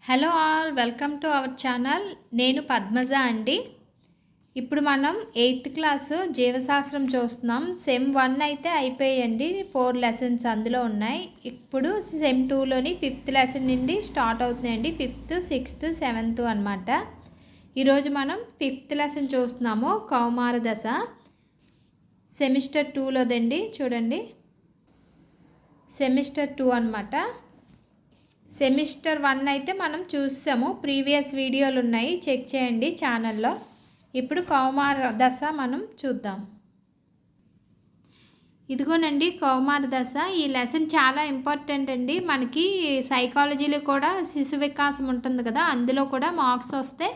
Hello all, welcome to our channel. నేను పద్మజ అండి. ఇప్పుడు మనం 8th క్లాసు జీవశాస్త్రం చూస్తున్నాం. సెమ్ 1 అయితే అయిపోయాయండి. 4 లెసన్స్ అందులో ఉన్నాయి. ఇప్పుడు సెమ్ 2లోని 5th లెసన్ నుండి స్టార్ట్ అవుతున్నాయండి. 5th, 6th, 7th అనమాట. ఈరోజు మనం 5th లెసన్ చూస్తున్నాము, కౌమార దశ. సెమిస్టర్ 2లోదండి. చూడండి, సెమిస్టర్ 2 అనమాట. సెమిస్టర్ 1 అయితే మనం చూసాము, ప్రీవియస్ వీడియోలు ఉన్నాయి, చెక్ చేయండి ఛానల్లో. ఇప్పుడు కౌమార దశ మనం చూద్దాం. ఇదిగోనండి కౌమార దశ. ఈ లెసన్ చాలా ఇంపార్టెంట్ అండి. మనకి సైకాలజీలో కూడా శిశు వికాసం ఉంటుంది కదా, అందులో కూడా మార్క్స్ వస్తే,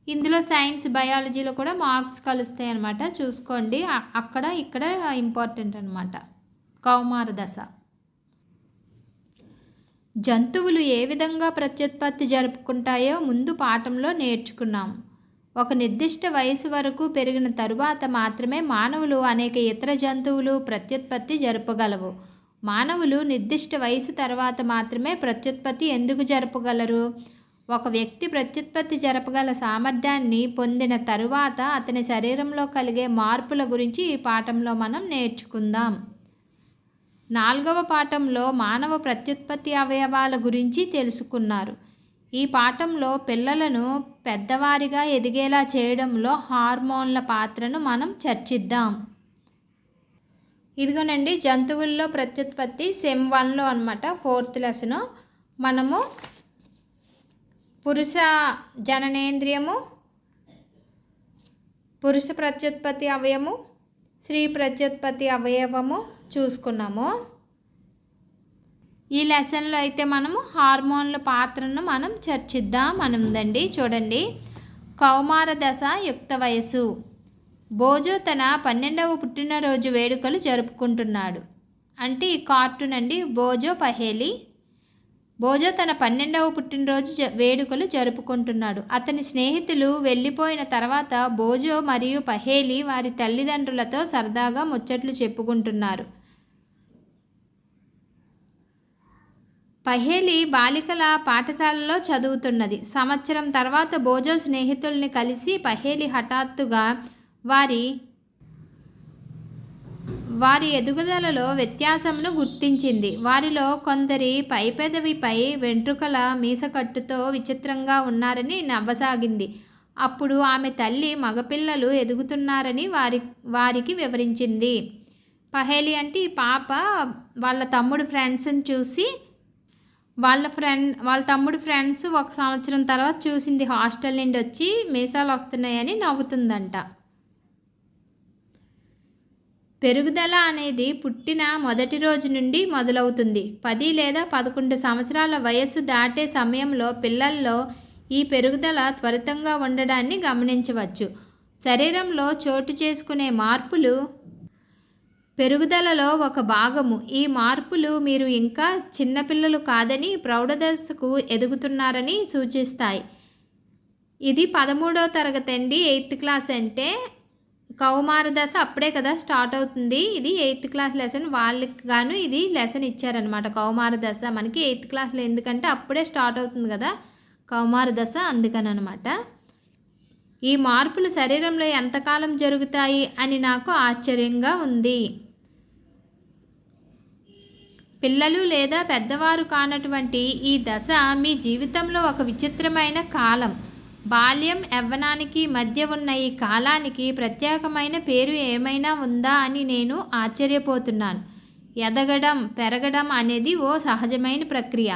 ఇందులో సైన్స్ బయాలజీలో కూడా మార్క్స్ కలుస్తాయి అన్నమాట. చూసుకోండి, అక్కడ ఇక్కడ ఇంపార్టెంట్ అనమాట. కౌమార దశ. జంతువులు ఏ విధంగా ప్రత్యుత్పత్తి జరుపుకుంటాయో ముందు పాఠంలో నేర్చుకున్నాం. ఒక నిర్దిష్ట వయసు వరకు పెరిగిన తరువాత మాత్రమే మానవులు అనేక ఇతర జంతువులు ప్రత్యుత్పత్తి జరపగలవు. మానవులు నిర్దిష్ట వయసు తర్వాత మాత్రమే ప్రత్యుత్పత్తి ఎందుకు జరపగలరు? ఒక వ్యక్తి ప్రత్యుత్పత్తి జరపగల సామర్థ్యాన్ని పొందిన తరువాత అతని శరీరంలో కలిగే మార్పుల గురించి ఈ పాఠంలో మనం నేర్చుకుందాం. 4వ పాఠంలో మానవ ప్రత్యుత్పత్తి అవయవాల గురించి తెలుసుకున్నారు. ఈ పాఠంలో పిల్లలను పెద్దవారిగా ఎదిగేలా చేయడంలో హార్మోన్ల పాత్రను మనం చర్చిద్దాం. ఇదిగోనండి జంతువుల్లో ప్రత్యుత్పత్తి సెమ్ 1లో అనమాట, 4th లెసను. మనము పురుష జననేంద్రియము, పురుష ప్రత్యుత్పత్తి అవయవము, స్త్రీ ప్రత్యుత్పత్తి అవయవము చూసుకున్నాము. ఈ లెసన్లో అయితే మనము హార్మోన్ల పాత్రను మనం చర్చిద్దాం అనుందండి. చూడండి, కౌమార దశ యుక్త వయసు. బోజో తన 12వ పుట్టినరోజు వేడుకలు జరుపుకుంటున్నాడు. అంటే ఈ కార్టూన్ అండి, బోజో పహేలి. బోజో తన 12వ పుట్టినరోజు వేడుకలు జరుపుకుంటున్నాడు. అతని స్నేహితులు వెళ్ళిపోయిన తర్వాత బోజో మరియు పహేలి వారి తల్లిదండ్రులతో సరదాగా ముచ్చట్లు చెప్పుకుంటున్నారు. పహేలి బాలికల పాఠశాలలో చదువుతున్నది. సంవత్సరం తర్వాత బోజో స్నేహితుల్ని కలిసి పహేలి హఠాత్తుగా వారి ఎదుగుదలలో వ్యత్యాసమును గుర్తించింది. వారిలో కొందరి పైపెదవిపై వెంట్రుకల మీసకట్టుతో విచిత్రంగా ఉన్నారని నవ్వసాగింది. అప్పుడు ఆమె తల్లి మగపిల్లలు ఎదుగుతున్నారని వారికి వివరించింది. పహేలి అంటే ఈ పాప వాళ్ళ తమ్ముడు ఫ్రెండ్స్ని చూసి, వాళ్ళ తమ్ముడు ఫ్రెండ్స్ ఒక సంవత్సరం తర్వాత చూసింది, హాస్టల్ నుండి వచ్చి మీసాలు వస్తున్నాయని నవ్వుతుందంట. పెరుగుదల అనేది పుట్టిన మొదటి రోజు నుండి మొదలవుతుంది. 10 లేదా 11 సంవత్సరాల వయస్సు దాటే సమయంలో పిల్లల్లో ఈ పెరుగుదల త్వరితంగా ఉండడాన్ని గమనించవచ్చు. శరీరంలో చోటు చేసుకునే మార్పులు పెరుగుదలలో ఒక భాగము. ఈ మార్పులు మీరు ఇంకా చిన్నపిల్లలు కాదని, ప్రౌఢదశకు ఎదుగుతున్నారని సూచిస్తాయి. ఇది 13వ తరగతి అండి. 8th క్లాస్ అంటే కౌమార దశ అప్పుడే కదా స్టార్ట్ అవుతుంది. ఇది 8th క్లాస్ లెసన్. వాళ్ళకి గాను ఇది లెసన్ ఇచ్చారనమాట. కౌమార దశ మనకి 8th క్లాస్లో, ఎందుకంటే అప్పుడే స్టార్ట్ అవుతుంది కదా కౌమార దశ, అందుకని అనమాట. ఈ మార్పులు శరీరంలో ఎంతకాలం జరుగుతాయి అని నాకు ఆశ్చర్యంగా ఉంది. పిల్లలు లేదా పెద్దవారు కానటువంటి ఈ దశ మీ జీవితంలో ఒక విచిత్రమైన కాలం. బాల్యం యవ్వనానికి మధ్య ఉన్న ఈ కాలానికి ప్రత్యేకమైన పేరు ఏమైనా ఉందా అని నేను ఆశ్చర్యపోతున్నాను. ఎదగడం, పెరగడం అనేది ఓ సహజమైన ప్రక్రియ.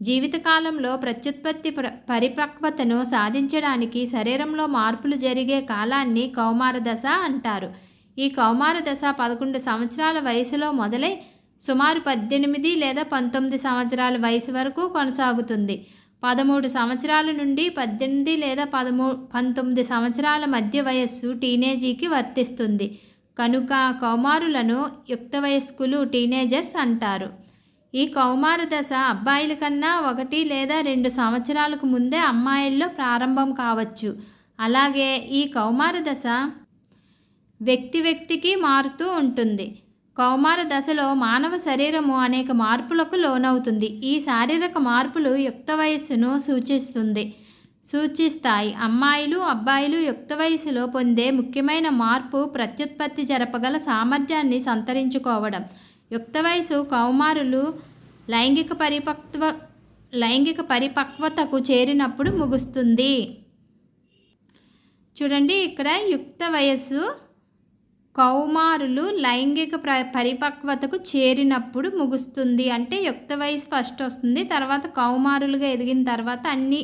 జీవితకాలంలో ప్రత్యుత్పత్తి పరిపక్వతను సాధించడానికి శరీరంలో మార్పులు జరిగే కాలాన్ని కౌమార దశ అంటారు. ఈ కౌమార దశ 11 సంవత్సరాల వయసులో మొదలై సుమారు 18 లేదా 19 సంవత్సరాల వయసు వరకు కొనసాగుతుంది. 13 సంవత్సరాల నుండి 18 లేదా 19 సంవత్సరాల మధ్య వయస్సు టీనేజీకి వర్తిస్తుంది. కనుక కౌమారులను యుక్త వయస్కులు, టీనేజర్స్ అంటారు. ఈ కౌమార దశ అబ్బాయిల కన్నా 1 లేదా 2 సంవత్సరాలకు ముందే అమ్మాయిల్లో ప్రారంభం కావచ్చు. అలాగే ఈ కౌమార దశ వ్యక్తికి మారుతూ ఉంటుంది. కౌమార దశలో మానవ శరీరము అనేక మార్పులకు లోనవుతుంది. ఈ శారీరక మార్పులు యుక్త వయస్సును సూచిస్తాయి. అమ్మాయిలు, అబ్బాయిలు యుక్త వయసులో పొందే ముఖ్యమైన మార్పు ప్రత్యుత్పత్తి జరపగల సామర్థ్యాన్ని సంతరించుకోవడం. యుక్త వయసు కౌమారులు లైంగిక పరిపక్వతకు చేరినప్పుడు ముగుస్తుంది. చూడండి, ఇక్కడ యుక్త వయస్సు కౌమారులు లైంగిక పరిపక్వతకు చేరినప్పుడు ముగుస్తుంది. అంటే యుక్త వయసు ఫస్ట్ వస్తుంది, తర్వాత కౌమారులుగా ఎదిగిన తర్వాత అన్ని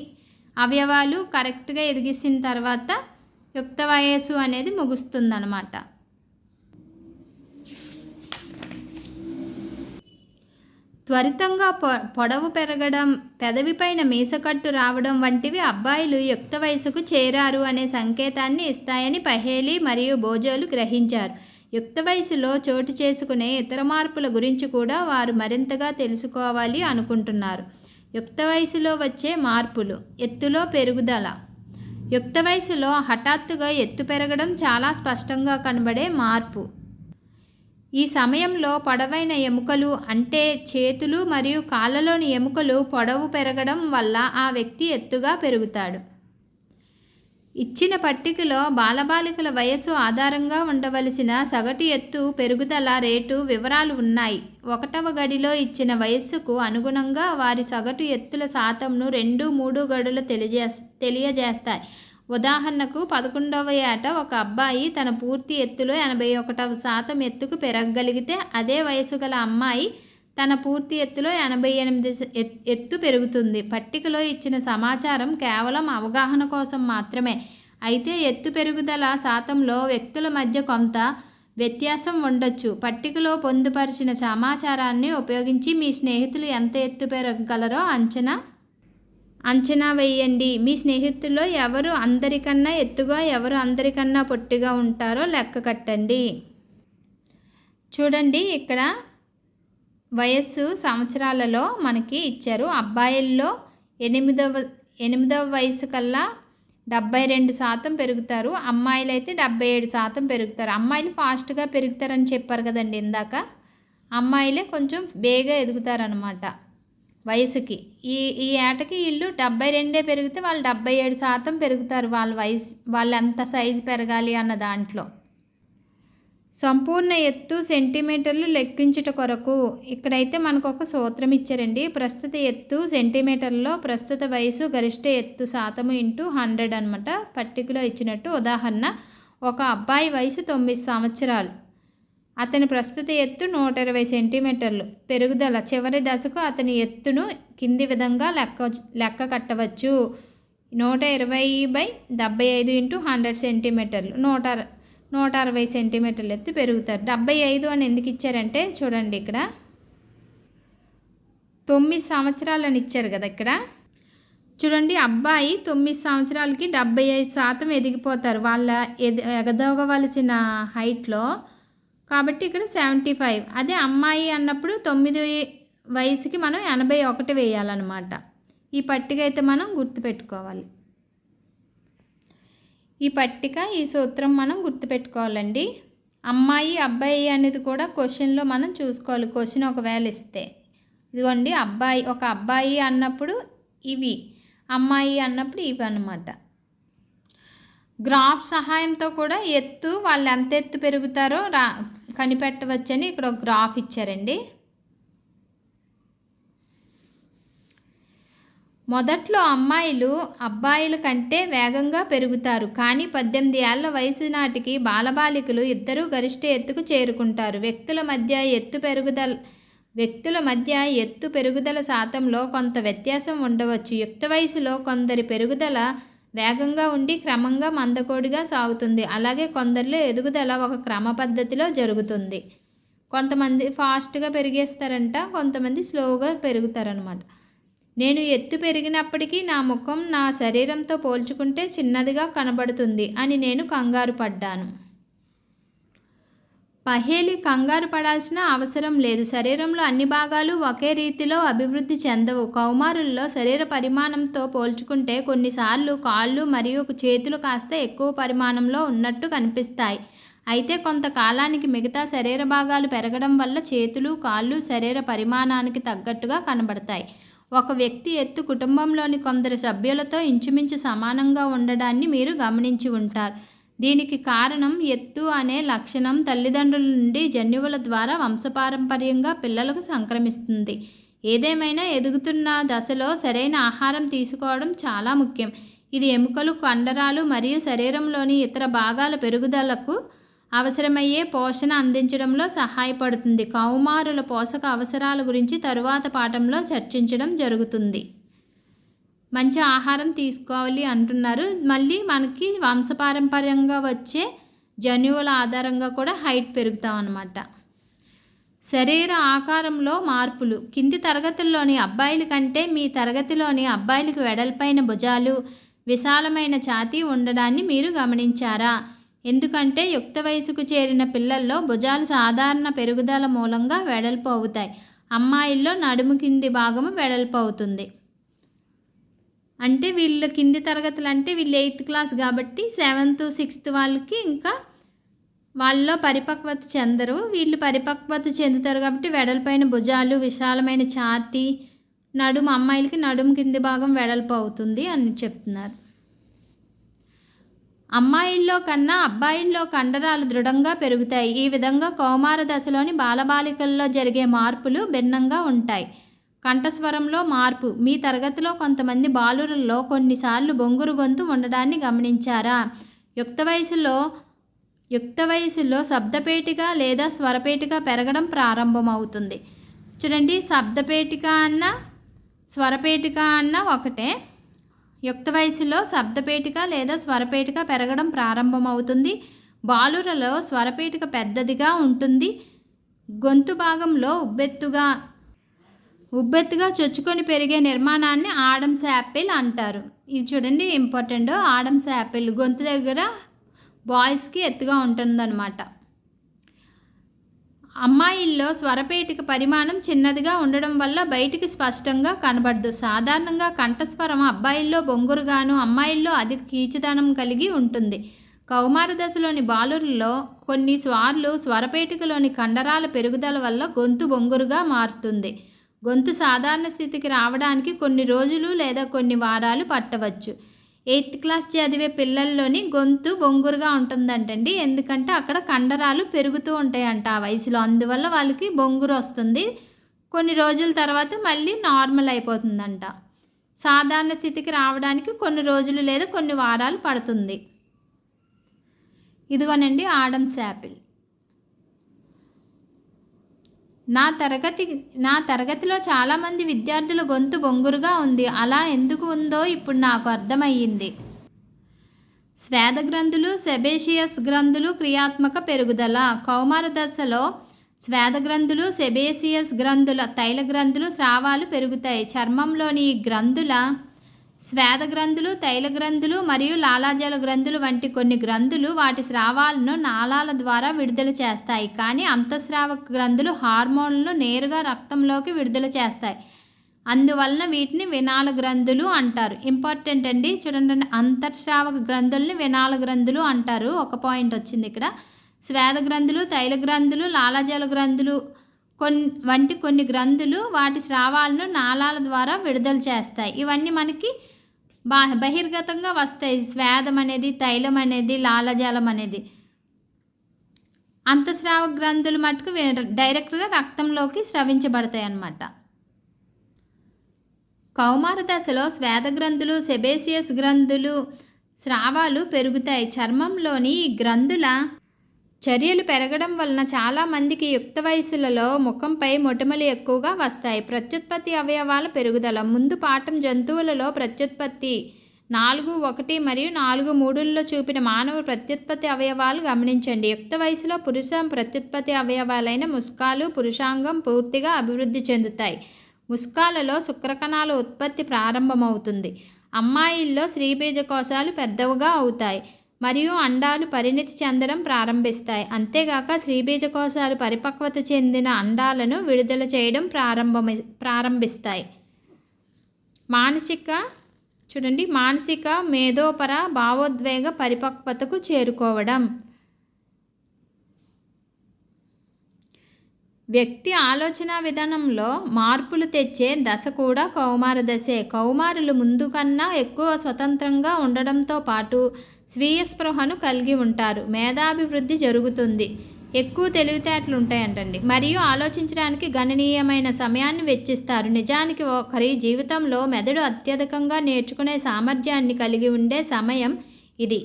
అవయవాలు కరెక్ట్గా ఎదిగేసిన తర్వాత యుక్త వయస్సు అనేది ముగుస్తుంది అన్నమాట. త్వరితంగా పొడవు పెరగడం, పెదవిపైన మీసకట్టు రావడం వంటివి అబ్బాయిలు యుక్త వయసుకు చేరారు అనే సంకేతాన్ని ఇస్తాయని పహేలి మరియు బోజోలు గ్రహించారు. యుక్త వయసులో చోటు చేసుకునే ఇతర మార్పుల గురించి కూడా వారు మరింతగా తెలుసుకోవాలి అనుకుంటున్నారు. యుక్త వయసులో వచ్చే మార్పులు. ఎత్తులో పెరుగుదల. యుక్త వయసులో హఠాత్తుగా ఎత్తు పెరగడం చాలా స్పష్టంగా కనబడే మార్పు. ఈ సమయంలో పొడవైన ఎముకలు అంటే చేతులు మరియు కాళ్ళలోని ఎముకలు పొడవు పెరగడం వల్ల ఆ వ్యక్తి ఎత్తుగా పెరుగుతాడు. ఇచ్చిన పట్టికలో బాలబాలికల వయస్సు ఆధారంగా ఉండవలసిన సగటు ఎత్తు పెరుగుదల రేటు వివరాలు ఉన్నాయి. 1వ గడిలో ఇచ్చిన వయస్సుకు అనుగుణంగా వారి సగటు ఎత్తుల శాతంను 2-3 గడులు తెలియజేస్తాయి. ఉదాహరణకు 11వ ఏట ఒక అబ్బాయి తన పూర్తి ఎత్తులో 81% ఎత్తుకు పెరగగలిగితే అదే వయసు గల అమ్మాయి తన పూర్తి ఎత్తులో 88 ఎత్తు పెరుగుతుంది. పట్టికలో ఇచ్చిన సమాచారం కేవలం అవగాహన కోసం మాత్రమే. అయితే ఎత్తు పెరుగుదల శాతంలో వ్యక్తుల మధ్య కొంత వ్యత్యాసం ఉండొచ్చు. పట్టికలో పొందుపరిచిన సమాచారాన్ని ఉపయోగించి మీ స్నేహితులు ఎంత ఎత్తు పెరగగలరో అంచనా వేయండి. మీ స్నేహితుల్లో ఎవరు అందరికన్నా ఎత్తుగా, ఎవరు అందరికన్నా పొట్టిగా ఉంటారో లెక్క కట్టండి. చూడండి, ఇక్కడ వయస్సు సంవత్సరాలలో మనకి ఇచ్చారు. అబ్బాయిల్లో 8వ వయసు కల్లా 72% పెరుగుతారు, అమ్మాయిలు అయితే 77% పెరుగుతారు. అమ్మాయిలు ఫాస్ట్గా పెరుగుతారని చెప్పారు కదండి ఇందాక. అమ్మాయిలే కొంచెం బేగా ఎదుగుతారనమాట వయసుకి. ఈ ఏటకి వీళ్ళు 72 పెరిగితే వాళ్ళు 77% పెరుగుతారు. వాళ్ళు ఎంత సైజు పెరగాలి అన్న దాంట్లో. సంపూర్ణ ఎత్తు సెంటీమీటర్లు లెక్కించుట కొరకు ఇక్కడైతే మనకు ఒక సూత్రం ఇచ్చారండి. ప్రస్తుత ఎత్తు సెంటీమీటర్లో ప్రస్తుత వయసు గరిష్ట ఎత్తు శాతము ఇంటూ 100 అనమాట. పట్టికలో ఇచ్చినట్టు. ఉదాహరణ, ఒక అబ్బాయి వయసు 9 సంవత్సరాలు, అతని ప్రస్తుత ఎత్తు 120 సెంటీమీటర్లు. పెరుగుదల. చివరి దశకు అతని ఎత్తును కింది విధంగా లెక్క కట్టవచ్చు. 120/75 ఇంటూ 100 సెంటీమీటర్లు. 160 సెంటీమీటర్లు ఎత్తు పెరుగుతారు. 75 అని ఎందుకు ఇచ్చారంటే చూడండి, ఇక్కడ 9 సంవత్సరాలని ఇచ్చారు కదా. ఇక్కడ చూడండి, అబ్బాయి 9 సంవత్సరాలకి 75% ఎదిగిపోతారు వాళ్ళ ఎగదోగవలసిన హైట్లో. కాబట్టి ఇక్కడ 75. అదే అమ్మాయి అన్నప్పుడు 9 వయసుకి మనం 81 వేయాలన్నమాట. ఈ పట్టిక అయితే మనం గుర్తుపెట్టుకోవాలి. ఈ సూత్రం మనం గుర్తుపెట్టుకోవాలండి. అమ్మాయి, అబ్బాయి అనేది కూడా క్వశ్చన్లో మనం చూసుకోవాలి. క్వశ్చన్ ఒకవేళ ఇస్తే ఇదిగోండి, ఒక అబ్బాయి అన్నప్పుడు ఇవి, అమ్మాయి అన్నప్పుడు ఇవి అన్నమాట. గ్రాఫ్ సహాయంతో కూడా వాళ్ళు ఎంత ఎత్తు పెరుగుతారో కనిపెట్టవచ్చని ఇక్కడ ఒక గ్రాఫ్ ఇచ్చారండి. మొదట్లో అమ్మాయిలు అబ్బాయిల కంటే వేగంగా పెరుగుతారు, కానీ 18 ఏళ్ల వయసు నాటికి బాలబాలికలు ఇద్దరూ గరిష్ట ఎత్తుకు చేరుకుంటారు. వ్యక్తుల మధ్య ఎత్తు పెరుగుదల శాతంలో కొంత వ్యత్యాసం ఉండవచ్చు. యుక్త వయసులో కొందరి పెరుగుదల వేగంగా ఉండి క్రమంగా మందకోడిగా సాగుతుంది. అలాగే కొందరిలో ఎదుగుదల ఒక క్రమ పద్ధతిలో జరుగుతుంది. కొంతమంది ఫాస్ట్గా పెరిగేస్తారంట, కొంతమంది స్లోగా పెరుగుతారనమాట. నేను ఎత్తు పెరిగినప్పటికీ నా ముఖం నా శరీరంతో పోల్చుకుంటే చిన్నదిగా కనబడుతుంది అని నేను కంగారు పడ్డాను. పహేలి కంగారు పడాల్సిన అవసరం లేదు. శరీరంలో అన్ని భాగాలు ఒకే రీతిలో అభివృద్ధి చెందవు. కౌమారుల్లో శరీర పరిమాణంతో పోల్చుకుంటే కొన్నిసార్లు కాళ్ళు మరియు చేతులు కాస్త ఎక్కువ పరిమాణంలో ఉన్నట్టు కనిపిస్తాయి. అయితే కొంతకాలానికి మిగతా శరీర భాగాలు పెరగడం వల్ల చేతులు, కాళ్ళు శరీర పరిమాణానికి తగ్గట్టుగా కనబడతాయి. ఒక వ్యక్తి ఎత్తు కుటుంబంలోని కొందరు సభ్యులతో ఇంచుమించు సమానంగా ఉండడాన్ని మీరు గమనించి ఉంటారు. దీనికి కారణం ఎత్తు అనే లక్షణం తల్లిదండ్రుల నుండి జన్యువుల ద్వారా వంశపారంపర్యంగా పిల్లలకు సంక్రమిస్తుంది. ఏదేమైనా ఎదుగుతున్న దశలో సరైన ఆహారం తీసుకోవడం చాలా ముఖ్యం. ఇది ఎముకలు, కండరాలు మరియు శరీరంలోని ఇతర భాగాల పెరుగుదలకు అవసరమయ్యే పోషణ అందించడంలో సహాయపడుతుంది. కౌమారుల పోషక అవసరాల గురించి తరువాత పాఠంలో చర్చించడం జరుగుతుంది. మంచి ఆహారం తీసుకోవాలి అంటున్నారు. మళ్ళీ మనకి వంశపారంపర్యంగా వచ్చే జన్యువుల ఆధారంగా కూడా హైట్ పెరుగుతాం అన్నమాట. శరీర ఆకారంలో మార్పులు. కింది తరగతుల్లోని అబ్బాయిల కంటే మీ తరగతిలోని అబ్బాయిలకు వెడల్పైన భుజాలు, విశాలమైన ఛాతీ ఉండడాన్ని మీరు గమనించారా? ఎందుకంటే యుక్త వయసుకు చేరిన పిల్లల్లో భుజాలు సాధారణ పెరుగుదల మూలంగా వెడల్పు అవుతాయి. అమ్మాయిల్లో నడుము కింది భాగము వెడల్పు అవుతుంది. అంటే వీళ్ళ కింది తరగతులు అంటే వీళ్ళు 8th క్లాస్ కాబట్టి 7th 6th వాళ్ళకి ఇంకా వాళ్ళలో పరిపక్వత చెందరు. వీళ్ళు పరిపక్వత చెందుతారు కాబట్టి వెడల్పైన భుజాలు, విశాలమైన ఛాతీ, నడుము, అమ్మాయిలకి నడుము కింది భాగం వెడల్పు అవుతుంది అని చెప్తున్నారు. అమ్మాయిల్లో కన్నా అబ్బాయిల్లో కండరాలు దృఢంగా పెరుగుతాయి. ఈ విధంగా కౌమార దశలోని బాలబాలికల్లో జరిగే మార్పులు భిన్నంగా ఉంటాయి. కంఠస్వరంలో మార్పు. మీ తరగతిలో కొంతమంది బాలురల్లో కొన్నిసార్లు బొంగురు గొంతు ఉండడాన్ని గమనించారా? యుక్త వయసులో శబ్దపేటిక లేదా స్వరపేటిక పెరగడం ప్రారంభమవుతుంది. చూడండి, శబ్దపేటిక అన్న స్వరపేటిక అన్న ఒకటే. యుక్త వయసులో శబ్దపేటిక లేదా స్వరపేటిక పెరగడం ప్రారంభమవుతుంది. బాలురలో స్వరపేటిక పెద్దదిగా ఉంటుంది. గొంతు భాగంలో ఉబ్బెత్తుగా చొచ్చుకొని పెరిగే నిర్మాణాన్ని ఆడమ్స్ యాపిల్ అంటారు. ఇది చూడండి ఇంపార్టెంట్. ఆడమ్స్ యాపిల్ గొంతు దగ్గర బాయ్స్కి ఎత్తుగా ఉంటుందన్నమాట. అమ్మాయిల్లో స్వరపేటిక పరిమాణం చిన్నదిగా ఉండడం వల్ల బయటికి స్పష్టంగా కనబడదు. సాధారణంగా కంఠస్వరం అబ్బాయిల్లో బొంగురుగాను, అమ్మాయిల్లో అధిక కీచుదనం కలిగి ఉంటుంది. కౌమార దశలోని బాలురుల్లో కొన్నిసార్లు స్వరపేటికలోని కండరాల పెరుగుదల వల్ల గొంతు బొంగురుగా మారుతుంది. గొంతు సాధారణ స్థితికి రావడానికి కొన్ని రోజులు లేదా కొన్ని వారాలు పట్టవచ్చు. 8th క్లాస్ చదివే పిల్లల్లోని గొంతు బొంగురుగా ఉంటుందంటండి. ఎందుకంటే అక్కడ కండరాలు పెరుగుతూ ఉంటాయంట ఆ వయసులో. అందువల్ల వాళ్ళకి బొంగురు వస్తుంది. కొన్ని రోజుల తర్వాత మళ్ళీ నార్మల్ అయిపోతుందంట. సాధారణ స్థితికి రావడానికి కొన్ని రోజులు లేదా కొన్ని వారాలు పడుతుంది. ఇదిగోనండి ఆడమ్స్ యాపిల్. నా తరగతిలో చాలామంది విద్యార్థుల గొంతు బొంగురుగా ఉంది. అలా ఎందుకు ఉందో ఇప్పుడు నాకు అర్థమయ్యింది. స్వేద గ్రంథులు, సెబేషియస్ గ్రంథులు క్రియాత్మక పెరుగుదల. కౌమార దశలో స్వేద గ్రంథులు, సెబేషియస్ గ్రంథుల తైల గ్రంథులు, స్రావాలు పెరుగుతాయి. చర్మంలోని ఈ గ్రంథుల స్వేద గ్రంథులు, తైల గ్రంథులు మరియు లాలాజల గ్రంథులు వంటి కొన్ని గ్రంథులు వాటి స్రావాలను నాళాల ద్వారా విడుదల చేస్తాయి. కానీ అంతఃస్రావక గ్రంథులు హార్మోన్లను నేరుగా రక్తంలోకి విడుదల చేస్తాయి. అందువలన వీటిని వినాల గ్రంథులు అంటారు. ఇంపార్టెంట్ అండి, చూడండి, అంతఃస్రావక గ్రంథుల్ని వినాల గ్రంథులు అంటారు. ఒక పాయింట్ వచ్చింది ఇక్కడ. స్వేద గ్రంథులు, తైల గ్రంథులు, లాలాజల గ్రంథులు వంటి కొన్ని గ్రంథులు వాటి స్రావాలను నాళాల ద్వారా విడుదల చేస్తాయి. ఇవన్నీ మనకి బహిర్గతంగా వస్తాయి. స్వేదం అనేది, తైలం అనేది, లాలాజలం అనేది. అంతఃస్రావ గ్రంథులు మటుకు డైరెక్ట్గా రక్తంలోకి స్రవించబడతాయి అన్నమాట. కౌమార దశలో స్వేద గ్రంథులు, సెబేషియస్ గ్రంథులు స్రావాలు పెరుగుతాయి. చర్మంలోని ఈ గ్రంథుల చర్యలు పెరగడం వలన చాలామందికి యుక్త వయసులలో ముఖంపై మొటిమలు ఎక్కువగా వస్తాయి. ప్రత్యుత్పత్తి అవయవాల పెరుగుదల. ముందు పాఠం జంతువులలో ప్రత్యుత్పత్తి 4.1 మరియు 4.3లో చూపిన మానవ ప్రత్యుత్పత్తి అవయవాలు గమనించండి. యుక్త వయసులో పురుష ప్రత్యుత్పత్తి అవయవాలైన ముస్కాలు, పురుషాంగం పూర్తిగా అభివృద్ధి చెందుతాయి. ముస్కాలలో శుక్రకణాల ఉత్పత్తి ప్రారంభమవుతుంది. అమ్మాయిల్లో స్త్రీబీజకోశాలు పెద్దవిగా అవుతాయి మరియు అండాలు పరిణితి చెందడం ప్రారంభిస్తాయి. అంతేగాక స్త్రీబీజకోశాలు పరిపక్వత చెందిన అండాలను విడుదల చేయడం ప్రారంభిస్తాయి. మానసిక మేధోపర భావోద్వేగ పరిపక్వతకు చేరుకోవడం. వ్యక్తి ఆలోచన విధానంలో మార్పులు తెచ్చే దశ కూడా కౌమార దశే. కౌమారులు ముందు కన్నా ఎక్కువ స్వతంత్రంగా ఉండడంతో పాటు స్వీయ స్పృహను కలిగి ఉంటారు. మేధాభివృద్ధి జరుగుతుంది. ఎక్కువ తెలివితేటలు ఉంటాయంటండి. మరియు ఆలోచించడానికి గణనీయమైన సమయాన్ని వెచ్చిస్తారు. నిజానికి ఒకరి జీవితంలో మెదడు అత్యధికంగా నేర్చుకునే సామర్థ్యాన్ని కలిగి ఉండే సమయం ఇది.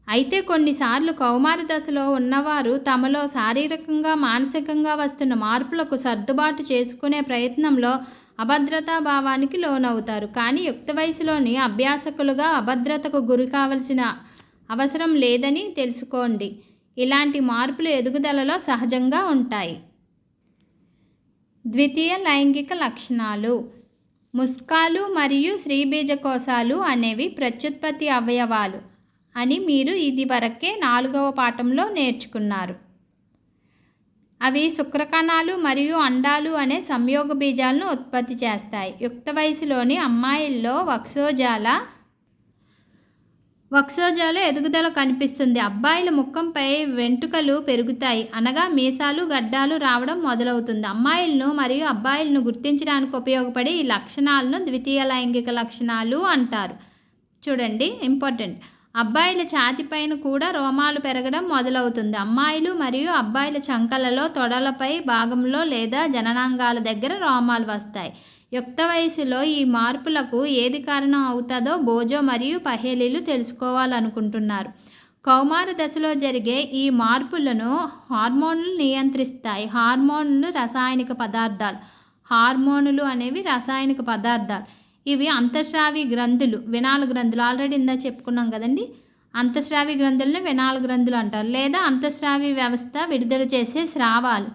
అయితే కొన్నిసార్లు కౌమార దశలో ఉన్నవారు తమలో శారీరకంగా మానసికంగా వస్తున్న మార్పులకు సర్దుబాటు చేసుకునే ప్రయత్నంలో అభద్రతా భావానికి లోనవుతారు. కానీ యుక్త వయసులోని అభ్యాసకులుగా అభద్రతకు గురి కావలసిన అవసరం లేదని తెలుసుకోండి. ఇలాంటి మార్పులు ఎదుగుదలలో సహజంగా ఉంటాయి. ద్వితీయ లైంగిక లక్షణాలు. ముస్కాలు మరియు స్త్రీబీజకోశాలు అనేవి ప్రత్యుత్పత్తి అవయవాలు అని మీరు ఇదివరకే 4వ పాఠంలో నేర్చుకున్నారు. అవి శుక్రకణాలు మరియు అండాలు అనే సంయోగ బీజాలను ఉత్పత్తి చేస్తాయి. యుక్త వయసులోని అమ్మాయిల్లో వక్షోజాల ఎదుగుదల కనిపిస్తుంది. అబ్బాయిల ముఖంపై వెంట్రుకలు పెరుగుతాయి, అనగా మీసాలు గడ్డాలు రావడం మొదలవుతుంది. అమ్మాయిలను మరియు అబ్బాయిలను గుర్తించడానికి ఉపయోగపడే ఈ లక్షణాలను ద్వితీయ లైంగిక లక్షణాలు అంటారు. చూడండి, ఇంపార్టెంట్. అబ్బాయిల ఛాతీపైన కూడా రోమాలు పెరగడం మొదలవుతుంది. అమ్మాయిలు మరియు అబ్బాయిల చంకలలో, తొడలపై భాగంలో లేదా జననాంగాల దగ్గర రోమాలు వస్తాయి. యుక్త వయసులో ఈ మార్పులకు ఏది కారణం అవుతుందో బోజో మరియు పహేలీలు తెలుసుకోవాలనుకుంటున్నారు. కౌమార దశలో జరిగే ఈ మార్పులను హార్మోన్లు నియంత్రిస్తాయి. హార్మోన్లు రసాయనిక పదార్థాలు. హార్మోనులు అనేవి రసాయనిక పదార్థాలు. ఇవి అంతఃస్రావి గ్రంథులు, వినాల గ్రంథులు. ఆల్రెడీ ఇందా చెప్పుకున్నాం కదండి. అంతఃస్రావి గ్రంథులను వినాల గ్రంథులు అంటారు, లేదా అంతఃస్రావి వ్యవస్థ విడుదల చేసే స్రావాలు,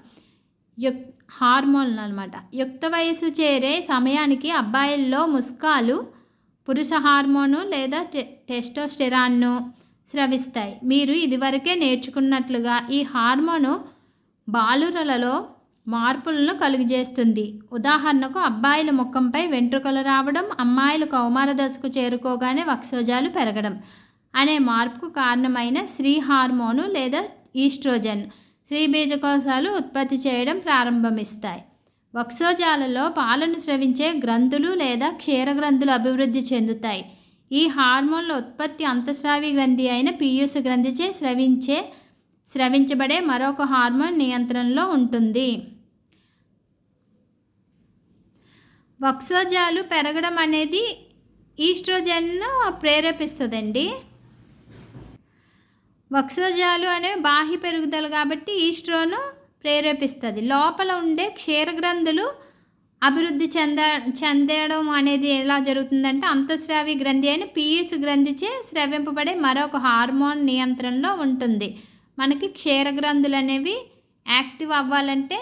హార్మోన్లు అనమాట. యుక్త వయసు చేరే సమయానికి అబ్బాయిల్లో ముస్కాలు, పురుష హార్మోను లేదా టెస్టోస్టెరాన్ను స్రవిస్తాయి. మీరు ఇదివరకే నేర్చుకున్నట్లుగా ఈ హార్మోను బాలురలలో మార్పులను కలుగజేస్తుంది. ఉదాహరణకు అబ్బాయిల ముఖంపై వెంట్రుకలు రావడం, అమ్మాయిలు కౌమార దశకు చేరుకోగానే వక్షోజాలు పెరగడం అనే మార్పుకు కారణమైన స్త్రీ హార్మోను లేదా ఈస్ట్రోజన్ స్త్రీ బీజకోశాలు ఉత్పత్తి చేయడం ప్రారంభిస్తాయి. వక్షోజాలలో పాలను స్రవించే గ్రంథులు లేదా క్షీరగ్రంథులు అభివృద్ధి చెందుతాయి. ఈ హార్మోన్ల ఉత్పత్తి అంతఃస్రావి గ్రంథి అయిన పీయూష గ్రంథిచే స్రవించబడే మరొక హార్మోన్ నియంత్రణలో ఉంటుంది. వక్షోజాలు పెరగడం అనేది ఈస్ట్రోజన్ను ప్రేరేపిస్తుందండి. వక్షోజాలు అనే బాహ్య పెరుగుదల కాబట్టి ఈస్ట్రోను ప్రేరేపిస్తుంది. లోపల ఉండే క్షీరగ్రంథులు అభివృద్ధి చెందడం అనేది ఎలా జరుగుతుందంటే అంతఃస్రావి గ్రంథి అయిన పీయూష గ్రంథిచే స్రవింపబడే మరొక హార్మోన్ నియంత్రణలో ఉంటుంది. మనకి క్షీరగ్రంథులు అనేవి యాక్టివ్ అవ్వాలంటే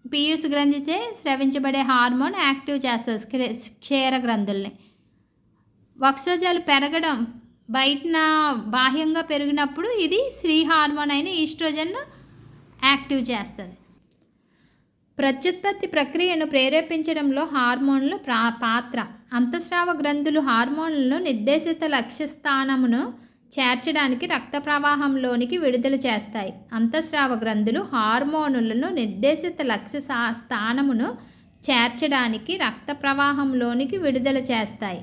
పీయూష గ్రంథిచే స్రవించబడే హార్మోన్ యాక్టివ్ చేస్తుంది క్షీరగ్రంథుల్ని. వక్షోజాలు పెరగడం బయటన బాహ్యంగా పెరిగినప్పుడు ఇది స్త్రీ హార్మోన్ అయిన ఈస్ట్రోజన్ యాక్టివ్ చేస్తుంది. ప్రత్యుత్పత్తి ప్రక్రియను ప్రేరేపించడంలో హార్మోన్ల పాత్ర. అంతఃస్రావ గ్రంథులు హార్మోన్లను నిర్దేశిత లక్ష్య స్థానమును చేర్చడానికి రక్త ప్రవాహంలోనికి విడుదల చేస్తాయి. అంతఃస్రావ గ్రంథులు హార్మోనులను నిర్దేశిత లక్ష్య స్థానమును చేర్చడానికి రక్త ప్రవాహంలోనికి విడుదల చేస్తాయి.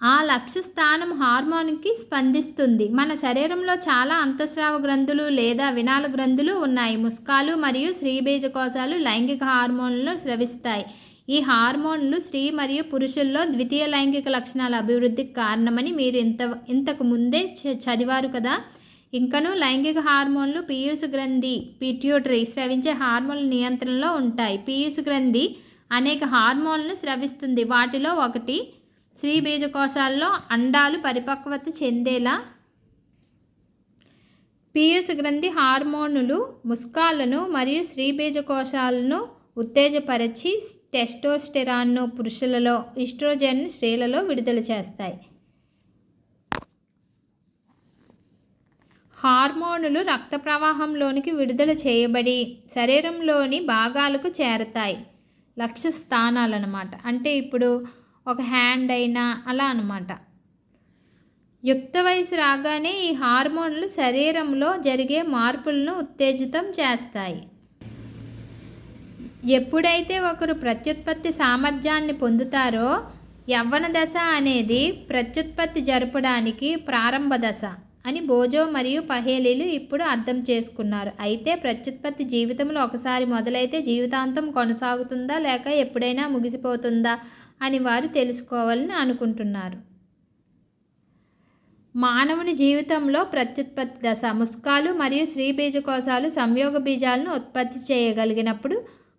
ఆ లక్ష్య స్థానం హార్మోన్కి స్పందిస్తుంది. మన శరీరంలో చాలా అంతఃస్రావ గ్రంథులు లేదా వినాల గ్రంథులు ఉన్నాయి. ముస్కాలు మరియు స్త్రీబీజకోశాలు లైంగిక హార్మోన్లను స్రవిస్తాయి. ఈ హార్మోన్లు స్త్రీ మరియు పురుషుల్లో ద్వితీయ లైంగిక లక్షణాల అభివృద్ధికి కారణమని మీరు ఇంతకు ముందే చదివారు కదా. ఇంకనూ లైంగిక హార్మోన్లు పీయూష గ్రంథి పిట్యూటరీ స్రవించే హార్మోన్ల నియంత్రణలో ఉంటాయి. పీయూష గ్రంథి అనేక హార్మోన్లను స్రవిస్తుంది. వాటిలో ఒకటి స్త్రీ బీజకోశాల్లో అండాలు పరిపక్వత చెందేలా పీయూష గ్రంథి హార్మోనులు ముస్కాలను మరియు స్త్రీ బీజకోశాలను ఉత్తేజపరిచి టెస్టోస్టెరాన్ను పురుషులలో, ఈస్ట్రోజన్ స్త్రీలలో విడుదల చేస్తాయి. హార్మోనులు రక్త ప్రవాహంలోనికి విడుదల చేయబడి శరీరంలోని భాగాలకు చేరతాయి. లక్ష్య స్థానాలు అన్నమాట. అంటే ఇప్పుడు ఒక హ్యాండ్ అయినా అలా అన్నమాట. యుక్త వయసు రాగానే ఈ హార్మోన్లు శరీరంలో జరిగే మార్పులను ఉత్తేజితం చేస్తాయి. ఎప్పుడైతే ఒకరు ప్రత్యుత్పత్తి సామర్థ్యాన్ని పొందుతారో యవ్వన దశ అనేది ప్రత్యుత్పత్తి జరపడానికి ప్రారంభ దశ అని బోజో మరియు పహేలీలు ఇప్పుడు అర్థం చేసుకున్నారు. అయితే ప్రత్యుత్పత్తి జీవితంలో ఒకసారి మొదలైతే జీవితాంతం కొనసాగుతుందా లేక ఎప్పుడైనా ముగిసిపోతుందా అని వారు తెలుసుకోవాలని అనుకుంటున్నారు. మానవుని జీవితంలో ప్రత్యుత్పత్తి దశ. ముస్కాలు మరియు స్త్రీ బీజకోశాలు సంయోగ బీజాలను ఉత్పత్తి చేయగలిగినప్పుడు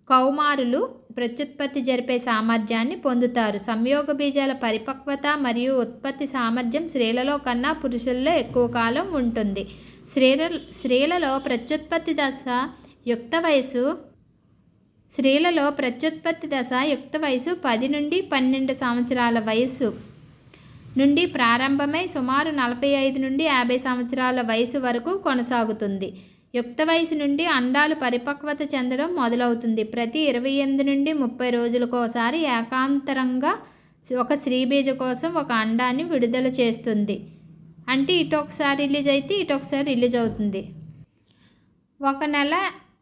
కౌమారులు ప్రత్యుత్పత్తి జరిపే సామర్థ్యాన్ని పొందుతారు. సంయోగ బీజాల పరిపక్వత మరియు ఉత్పత్తి సామర్థ్యం స్త్రీలలో కన్నా పురుషుల్లో ఎక్కువ కాలం ఉంటుంది. స్త్రీలలో ప్రత్యుత్పత్తి దశ యుక్త వయసు 10 నుండి 12 సంవత్సరాల వయసు నుండి ప్రారంభమై సుమారు 45 నుండి 50 సంవత్సరాల వయసు వరకు కొనసాగుతుంది. యుక్త వయసు నుండి అండాలు పరిపక్వత చెందడం మొదలవుతుంది. ప్రతి 28 నుండి 30 రోజులకోసారి ఏకాంతరంగా ఒక స్త్రీబీజ కోసం ఒక అండాన్ని విడుదల చేస్తుంది. అంటే ఇటు ఒకసారి రిలీజ్ అయితే ఇటు ఒకసారి రిలీజ్ అవుతుంది. ఒక నెల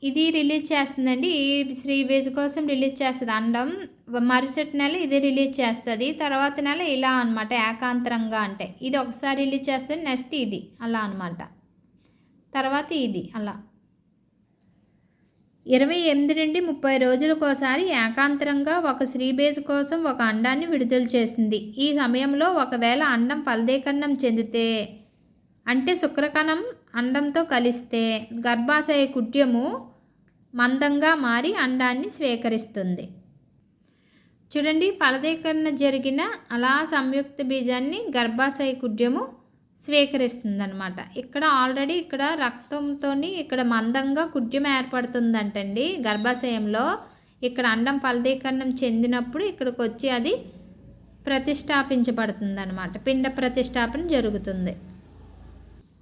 ఇది రిలీజ్ చేస్తుందండి. ఈ స్త్రీబీజ కోసం రిలీజ్ చేస్తుంది అండం. మరుసటి నెల ఇది రిలీజ్ చేస్తుంది. తర్వాత నెల ఇలా అనమాట. ఏకాంతరంగా అంటే ఇది ఒకసారి రిలీజ్ చేస్తుంది, నెక్స్ట్ ఇది అలా అనమాట. తర్వాత ఇది అలా 28 నుండి 30 రోజులకోసారి ఏకాంతరంగా ఒక స్త్రీబీజ కోసం ఒక అండాన్ని విడుదల చేస్తుంది. ఈ సమయంలో ఒకవేళ అండం ఫలదీకరణం చెందితే అంటే శుక్రకణం అండంతో కలిస్తే గర్భాశయ కుడ్యము మందంగా మారి అండాన్ని స్వీకరిస్తుంది. చూడండి, ఫలదీకరణ జరిగిన అలా సంయుక్త బీజాన్ని గర్భాశయ కుడ్యము స్వీకరిస్తుంది అనమాట. ఇక్కడ ఆల్రెడీ ఇక్కడ రక్తంతో ఇక్కడ మందంగా కుడ్యం ఏర్పడుతుందంటండి గర్భాశయంలో. ఇక్కడ అండం ఫలదీకరణం చెందినప్పుడు ఇక్కడికి వచ్చి అది ప్రతిష్టాపించబడుతుంది అనమాట. పిండ ప్రతిష్టాపన జరుగుతుంది.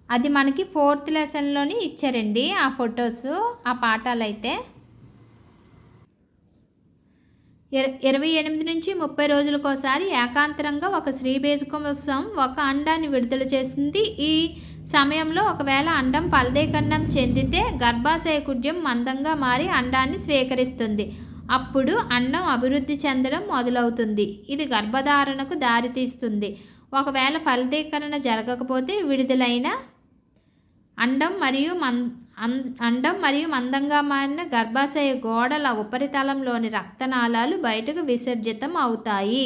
అది మనకి 4th లెసన్లోని ఇచ్చారండి ఆ ఫొటోస్, ఆ పాఠాలు అయితే. 28 నుంచి 30 రోజులకోసారి ఏకాంతరంగా ఒక స్త్రీబీజ కోసం ఒక అండాన్ని విడుదల చేస్తుంది. ఈ సమయంలో ఒకవేళ అండం ఫలదీకరణం చెందితే గర్భాశయ కుడ్యం మందంగా మారి అండాన్ని స్వీకరిస్తుంది. అప్పుడు అండం అభివృద్ధి చెందడం మొదలవుతుంది. ఇది గర్భధారణకు దారితీస్తుంది. ఒకవేళ ఫలదీకరణ జరగకపోతే విడుదలైన అండం మరియు మందంగా మారిన గర్భాశయ గోడల ఉపరితలంలోని రక్తనాళాలు బయటకు విసర్జితం అవుతాయి.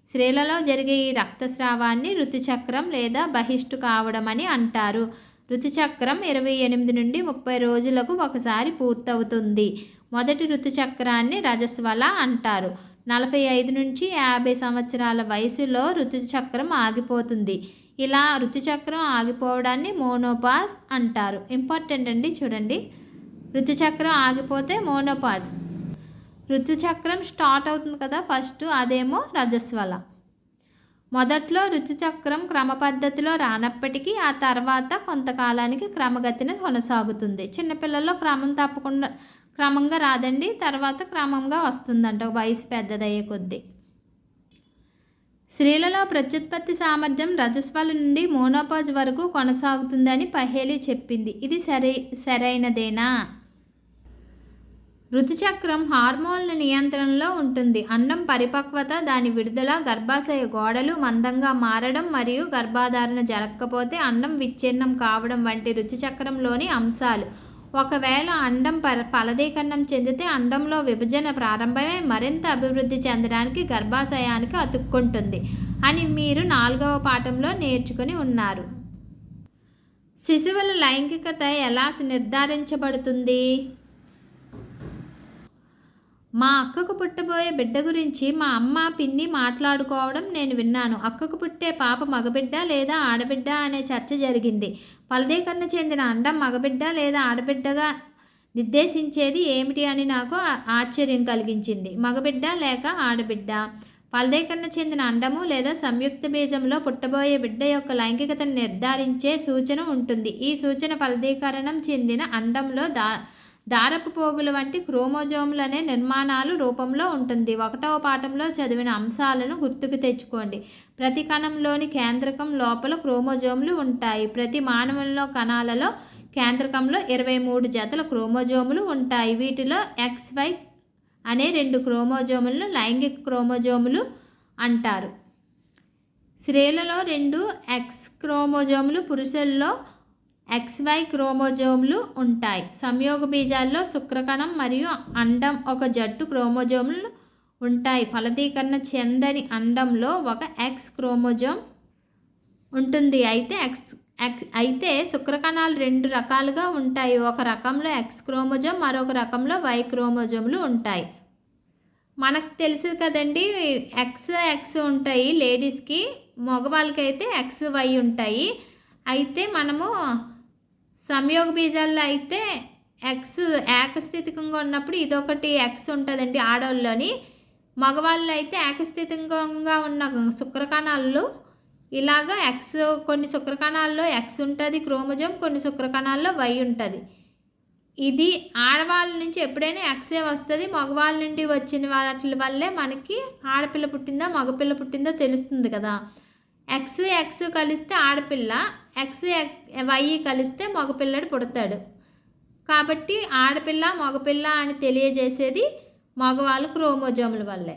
స్త్రీలలో జరిగే ఈ రక్తస్రావాన్ని ఋతుచక్రం లేదా బహిష్టు కావడం అని అంటారు. ఋతుచక్రం 28 నుండి 30 రోజులకు ఒకసారి పూర్తవుతుంది. మొదటి ఋతుచక్రాన్ని రజస్వల అంటారు. 45 నుంచి 50 సంవత్సరాల వయసులో ఋతుచక్రం ఆగిపోతుంది. ఇలా ఋతుచక్రం ఆగిపోవడాన్ని మోనోపాజ్ అంటారు. ఇంపార్టెంట్ అండి, చూడండి. ఋతుచక్రం ఆగిపోతే మోనోపాజ్. ఋతుచక్రం స్టార్ట్ అవుతుంది కదా ఫస్ట్, అదేమో రజస్వల. మొదట్లో ఋతుచక్రం క్రమ పద్ధతిలో రానప్పటికీ ఆ తర్వాత కొంతకాలానికి క్రమగతిన కొనసాగుతుంది. చిన్నపిల్లల్లో క్రమంగా రాదండి, తర్వాత క్రమంగా వస్తుందంట వయసు పెద్దదయ్యే కొద్దీ. స్త్రీలలో ప్రత్యుత్పత్తి సామర్థ్యం రజస్వల నుండి మోనోపాజ్ వరకు కొనసాగుతుందని పహేలి చెప్పింది. ఇది సరైనదేనా? ఋతుచక్రం హార్మోన్ల నియంత్రణలో ఉంటుంది. అండం పరిపక్వత, దాని విడుదల, గర్భాశయ గోడలు మందంగా మారడం మరియు గర్భధారణ జరగకపోతే అండం విచ్ఛిన్నం కావడం వంటి ఋతుచక్రంలోని అంశాలు. ఒకవేళ అండం ఫలదీకరణం చెందితే అండంలో విభజన ప్రారంభమై మరింత అభివృద్ధి చెందడానికి గర్భాశయానికి అతుక్కుంటుంది అని మీరు 4వ పాఠంలో నేర్చుకుని ఉన్నారు. శిశువుల లైంగికత ఎలా నిర్ధారించబడుతుంది? మా అక్కకు పుట్టబోయే బిడ్డ గురించి మా అమ్మ, పిన్ని మాట్లాడుకోవడం నేను విన్నాను. అక్కకు పుట్టే పాప మగబిడ్డ లేదా ఆడబిడ్డ అనే చర్చ జరిగింది. ఫలదీకరణ చెందిన అండం మగబిడ్డ లేదా ఆడబిడ్డగా నిర్దేశించేది ఏమిటి అని నాకు ఆశ్చర్యం కలిగించింది. మగబిడ్డ లేక ఆడబిడ్డ. ఫలదీకరణ చెందిన అండము లేదా సంయుక్త బీజంలో పుట్టబోయే బిడ్డ యొక్క లైంగికతను నిర్ధారించే సూచన ఉంటుంది. ఈ సూచన ఫలదీకరణం చెందిన అండంలో దారపు పోగుల వంటి క్రోమోజోములు అనే నిర్మాణాలు రూపంలో ఉంటుంది. 1వ పాఠంలో చదివిన అంశాలను గుర్తుకు తెచ్చుకోండి. ప్రతి కణంలోని కేంద్రకం లోపల క్రోమోజోములు ఉంటాయి. ప్రతి మానవుల్లో కణాలలో కేంద్రకంలో 23 జతల క్రోమోజోములు ఉంటాయి. వీటిలో XY అనే 2 క్రోమోజోములను లైంగిక క్రోమోజోములు అంటారు. స్త్రీలలో 2 X క్రోమోజోములు, పురుషుల్లో XY క్రోమోజోములు ఉంటాయి. సంయోగ బీజాల్లో శుక్రకణం మరియు అండం ఒక జట్టు క్రోమోజోములు ఉంటాయి. ఫలదీకరణ చెందని అండంలో ఒక X క్రోమోజోమ్ ఉంటుంది. అయితే శుక్రకణాలు 2 రకాలుగా ఉంటాయి. ఒక రకంలో X క్రోమోజోమ్, మరొక రకంలో Y క్రోమోజోములు ఉంటాయి. మనకు తెలుసు కదండి, X ఉంటాయి లేడీస్కి, మగవాళ్ళకైతే XY ఉంటాయి. అయితే మనము సంయోగ బీజాల్లో అయితే X ఏకస్థితికంగా ఉన్నప్పుడు ఇదొకటి X ఉంటుందండి ఆడవాళ్ళలోని. మగవాళ్ళు అయితే ఏకస్థితికంగా ఉన్న శుక్రకణాలు ఇలాగా కొన్ని శుక్రకణాల్లో X ఉంటుంది క్రోమోజోమ్, కొన్ని శుక్రకణాల్లో Y ఉంటుంది. ఇది ఆడవాళ్ళ నుంచి ఎప్పుడైనా Xే వస్తుంది. మగవాళ్ళ నుండి వచ్చిన వాటి వల్లే మనకి ఆడపిల్ల పుట్టిందా మగపిల్ల పుట్టిందో తెలుస్తుంది కదా. X కలిస్తే ఆడపిల్ల, Y కలిస్తే మగపిల్లడు పుడతాడు. కాబట్టి ఆడపిల్ల మగపిల్ల అని తెలియజేసేది మగవాళ్ళ క్రోమోజోముల వల్లే.